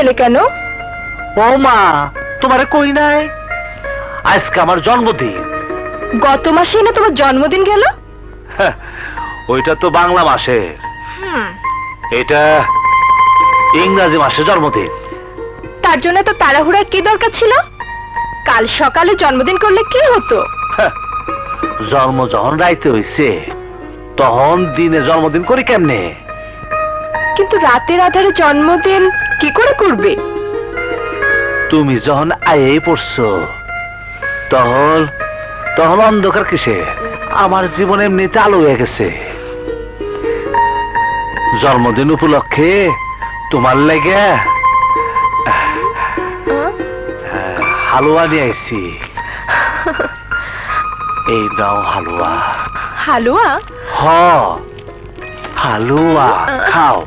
এলে কেন? ও মা, তোমারে কই নাই, আজকে আমার জন্মদিন। গত মাসে না তোমার জন্মদিন গেল? ওইটা তো বাংলা মাসে, এটা ইংরাজি মাসে জন্মদিন। তার জন্য তো তাড়াহুড়ার কি দরকার ছিল? কাল সকালে জন্মদিন করলে কি হতো? জন্ম যখন রাইতে হইছে তখন দিনে জন্মদিন করি কেমনে? কিন্তু রাতের আধারে জন্মদিন কি করে করবে? তুমি যখন আয়েই পড়ছো তখন তখন অন্ধকার কিসে? আমার জীবনে এমনিতে আলো হয়ে গেছে। জন্মদিন উপলক্ষে তোমার লাগে হালুয়া নিয়ে আইছি। এই নাও হালুয়া। হালুয়া? হ, হালুয়া খাও।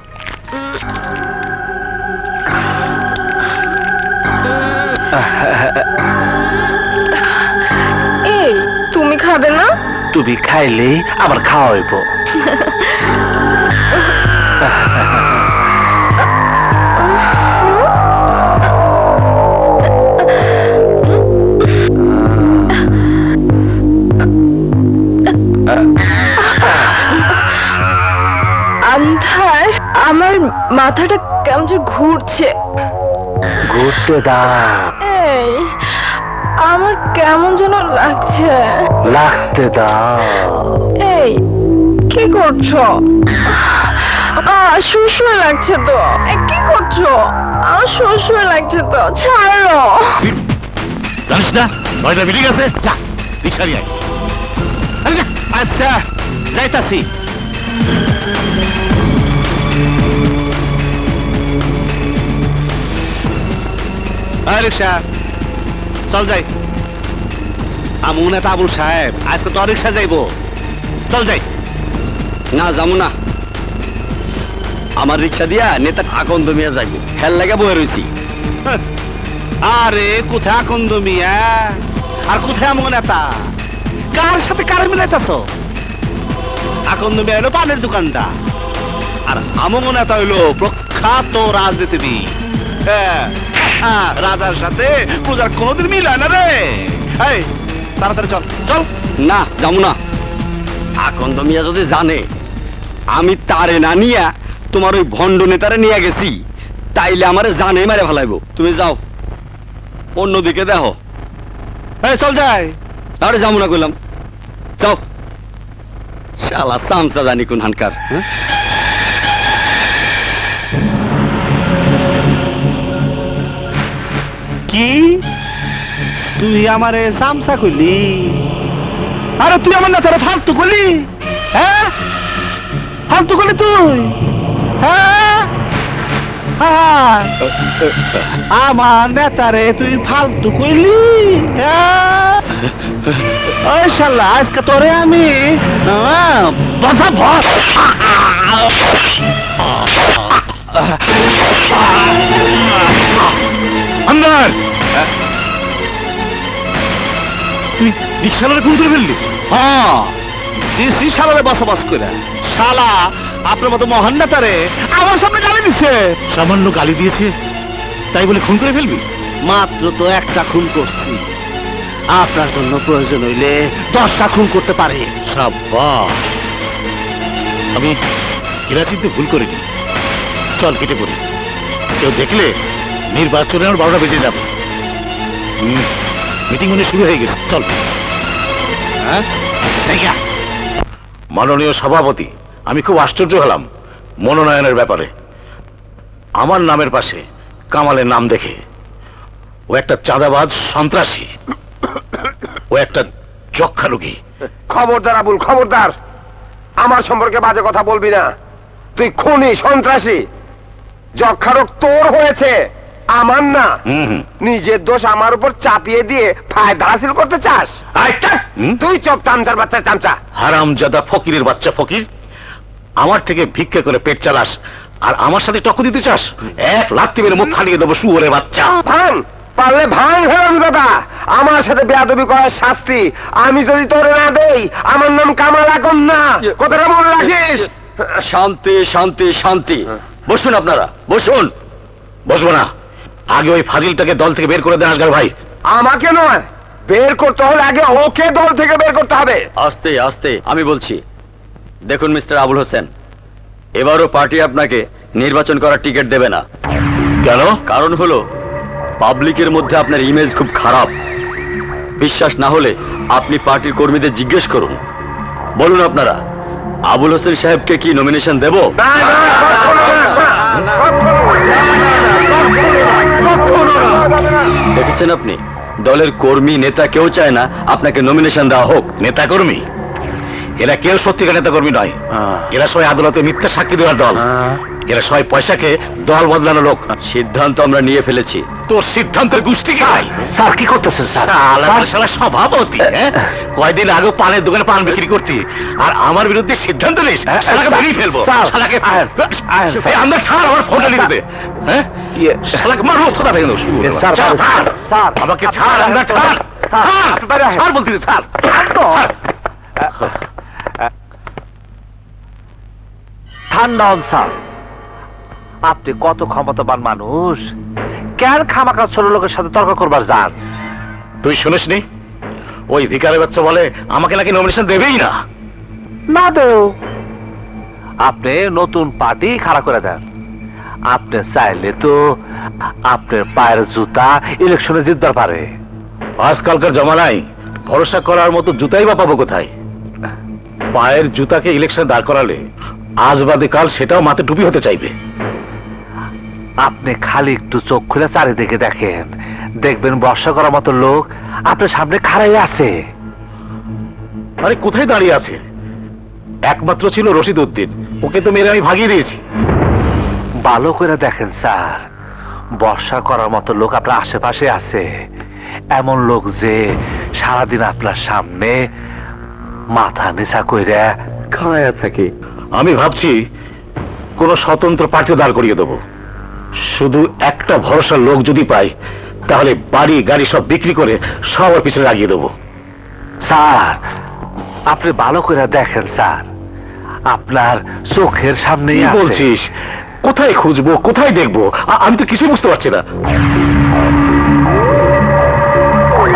এই, তুমি খাবে না? তুমি খাইলে আবার খাওয়া হইব। আন্ধার, আমার মাথাটা কেমন যে ঘুরছে। ঘুরতে দাও। এই, আমার কেমন যেন লাগছে। লাগতে দাও। এই, কি করছো? শুশুর লাগছে তো। কি করছো? আমার শুশুর লাগছে তো, ছাড়ো। জানিস না নয়টা মিটিং আছে, যা রিক্সা নিয়ে আয়। আচ্ছা যাইতাছি। রিক্সা চল যাই। আমু না তাবুল সাহেব, আজকে তো রিক্সা যাইবো, চল যাই। না যাবো না, আমার রিক্সা দিয়া নেতা আকন্দ মিয়া যাইব, খেল লাগা বয়ে রয়েছি। আরে কোথায় আকন্দ মিয়া আর কোথায় আমু নেতা? কার সাথে কার মিলাইতেছ? আকন্দ মিয়া হলো পানের দোকানদার, আর আমু নেতা হইলো প্রখ্যাত রাজনীতিবিদ। রাজার সাথে প্রজার কোনোদিন মিল হয় না রে। এই তাড়াতাড়ি চল চল। না যাবো না, আকন্দ মিয়া যদি জানে আমি তারে না নিয়া তোমার ওই ভণ্ড নেতারে নিয়ে গেছি, তাইলে আমারে জানে মারে ফেলাইব। তুমি যাও, অন্যদিকে দেখো। এই চল যাই। তাহলে যাবো না কইলাম, যাও। শালা সামসা জানি কোন হানকার। কি তুই আমারে সামসা কইলি? আরে তুই আমার নেতারে ফালতু করলি? হ্যাঁ, ফালতু করলি তুই? হ্যাঁ, আমার নেতারে তুই ফালতু কইলি? হ্যাঁ, ওই শালা আজকে তোরে আমি বসা ভস। আন্দার, তুই রিক্সাওয়ালারে খুন করে ফেললি? হ্যাঁ, দিছি শালারে বসবাস করে। শালা আপনার মতো মহান নেতারে আমার সামনে গালি দিচ্ছে। সামান্য গালি দিয়েছে তাই বলে খুন করে ফেলবি? মাত্র তো একটা খুন করছি, আপনার জন্য প্রয়োজন হইলে 10টা খুন করতে পারে। সাব্বাস, আমি কিরাচিনতে ভুল করিনি। চল কেটে পড়ি, কেউ দেখলে নির্বাচনে আমার 12টা বেজে যাবে। মিটিং মনে শুরু হয়ে গেছে, চল। হ্যাঁ, মাননীয় সভাপতি, আমি খুব আশ্চর্য হলাম মনোনয়নের ব্যাপারে। আমার নামের পাশে কামালের নাম দেখে ও একটা চাঁদাবাজ, সন্ত্রাসী, ও একটা যক্ষা রোগী। খবরদার আবুল, খবরদার, আমার সম্পর্কে বাজে কথা বলবি না। তুই খুনি, সন্ত্রাসী, যক্ষা রোগ তোর হয়েছে, আমার না। নিজের দোষ আমার উপর চাপিয়ে দিয়ে ফায়দা হাসিল করতে চাস? তুই চপ, চামচার বাচ্চা চামচা, হারামজাদা ফকিরের বাচ্চা ফকির। আমার থেকে ভিক্ষা করে পেট চালাস আর আমার সাথে টক্কর দিতে চাস? এক লাথি মেরে মুখ ফাটিয়ে দেবো শুয়োরের বাচ্চা। ভাঙ, পারলে ভাঙ। হারামজাদা, আমার সাথে বেয়াদবি করার শাস্তি আমি যদি তোরে না দেই, আমার নাম কামাল আকন না। কথাটা মনে রাখিস। শান্তি শান্তি শান্তি। বসুন আপনারা, বসুন। বসবো না, আগে ওই ফাজিলটাকে দল থেকে বের করে দেন আসগার ভাই। আমাকে নয়, বের করতে হলে আগে ওকে দল থেকে বের করতে হবে। আস্তে আস্তে আমি বলছি। দেখুন মিস্টার আবুল হোসেন, এবারও পার্টি আপনাকে নির্বাচন করার টিকিট দেবে না। কেন? কারণ হলো পাবলিকের মধ্যে আপনার ইমেজ খুব খারাপ। বিশ্বাস না হলে আপনি পার্টির কর্মীদের জিজ্ঞেস করুন। বলুন আপনারা আবুল হোসেন সাহেবকে কি নমিনেশন দেব? না, না, কখনো না। দেখেছেন আপনি, দলের কর্মী নেতা কেউ চায় না আপনাকে নমিনেশন দেওয়া হোক। নেতা কর্মী? এরা কেউ সত্যিকার নেতা কর্মী নয়। এরা সবাই আদালতে মিথ্যা সাক্ষী দেওয়ার দল। এরা সবাই পয়সাকে দল বদলানো লোক। সিদ্ধান্ত আমরা নিয়ে ফেলেছি। তোর সিদ্ধান্তের গোষ্ঠী খাই। স্যার কি করতেছেন স্যার? শালা সভাপতি, হ্যাঁ? কয়দিন আগে পানের দোকানে পান বিক্রি করতি, আর আমার বিরুদ্ধে সিদ্ধান্ত নিস? শালাকে বেরিয়ে ফেলবো। শালাকে এই আমরা ছাড়, আমার ফোনটা নিতে দে। হ্যাঁ, শালাকে মারবো থোড়া ভেঙে দেবো। স্যার, ছাড়, ছাড়। স্যার, আমাকে ছাড়, আমরা ছাড়। স্যার, ছাড়, আপনি বাইরে আসেন। ছাড় বলতে দে, ছাড়। ছাড়। ঠান্ডা হন স্যার, আপনি কত ক্ষমতাবান মানুষ, কেন খামাখা ছোট লোকের সাথে তর্ক করবার যান? তুই শুনিসনি? ওই ভিকারের বাচ্চা বলে আমাকে নাকি নমিনেশন দেবেই না। না দেও, আপনি নতুন পার্টি খাড়া করে দেন। আপনি চাইলে তো আপনার পায়ের জুতা ইলেকশনে জিতবার পারে। আজকালকার জমানায় ভরসা করার মতো জুতাই বা পাবো কোথায়? পায়ের জুতাকে ইলেকশন দাঁড় করালে আজ বাদে কাল সেটাও মাথায় টুপি হতে চাইবে। আপনি খালি একটু চোখ খুলে চারিদিকে দেখেন, দেখবেন বর্ষা করার মতো লোক আপনার সামনে খাড়াই আছে। আরে কোথায় দাঁড়িয়ে আছে? একমাত্র ছিল রশিদ উদ্দিন, ওকে তো মেরে আমি ভাগিয়ে দিয়েছি। ভালো করে দেখেন স্যার, বর্ষা করার মতো লোক আপনার আশেপাশে আছে। এমন লোক যে সারাদিন আপনার সামনে মাথা নিচা কইরা খাড়াইয়া থাকে। আমি ভাবছি কোন স্বতন্ত্র প্রার্থী দাঁড় করিয়ে দেবো। শুধু একটা ভরসার লোক যদি পাই, তাহলে বাড়ি গাড়ি সব বিক্রি করে সবার পিছনে লাগিয়ে দেবো। স্যার আপনি ভালো করে দেখেন স্যার, আপনার চোখের সামনেই কি আছে। বলছিস? কোথায় খুঁজবো, কোথায় দেখবো? আমি তো কিছুই বুঝতে পারছি না।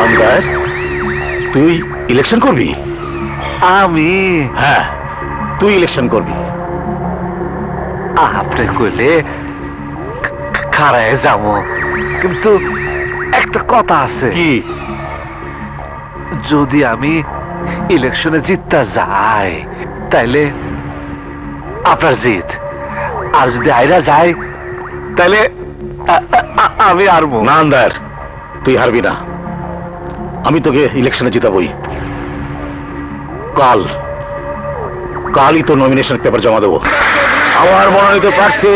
আমদার, তুই ইলেকশন করবি? আমি? হ্যাঁ, তুই ইলেকশন করবি। আপনি কইলে খাড়ায় যাবো, কিন্তু একটা কথা আছে। কি? যদি আমি ইলেকশনে জিততে যাই তাইলে আপনার জিত, আর যদি আইরা যাই তাইলে আমি হারবো। না আন্দার, তুই হারবি না। আমি তোকে ইলেকশনে জিতাবই। কালই তো নমিনেশন পেপার জমা দেবো। আমার মনোনীত প্রার্থী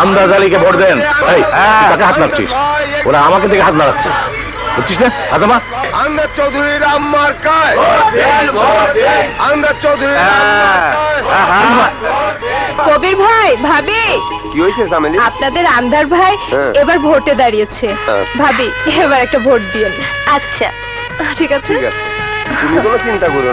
আন্দাজ আলীকে ভোট দেন। এই, তুই কাকে হাত নাড়ছিস? ওরা আমাকে দেখে হাত নাড়াচ্ছে, বুঝছিস না? হাত নামা। আন্দাজ চৌধুরীর আম্মার কায়, আন্দাজ চৌধুরীর কবির ভাই, ভাবি, কি হয়েছে সামেলি? আপনাদের আন্ধার ভাই হ্যাঁ। এবার ভোটে দাঁড়িয়েছে। ভাবি, এবার একটা ভোট দিয়েন। আচ্ছা, ঠিক আছে। ঠিক আছে, তুমি কোনো চিন্তা করো না।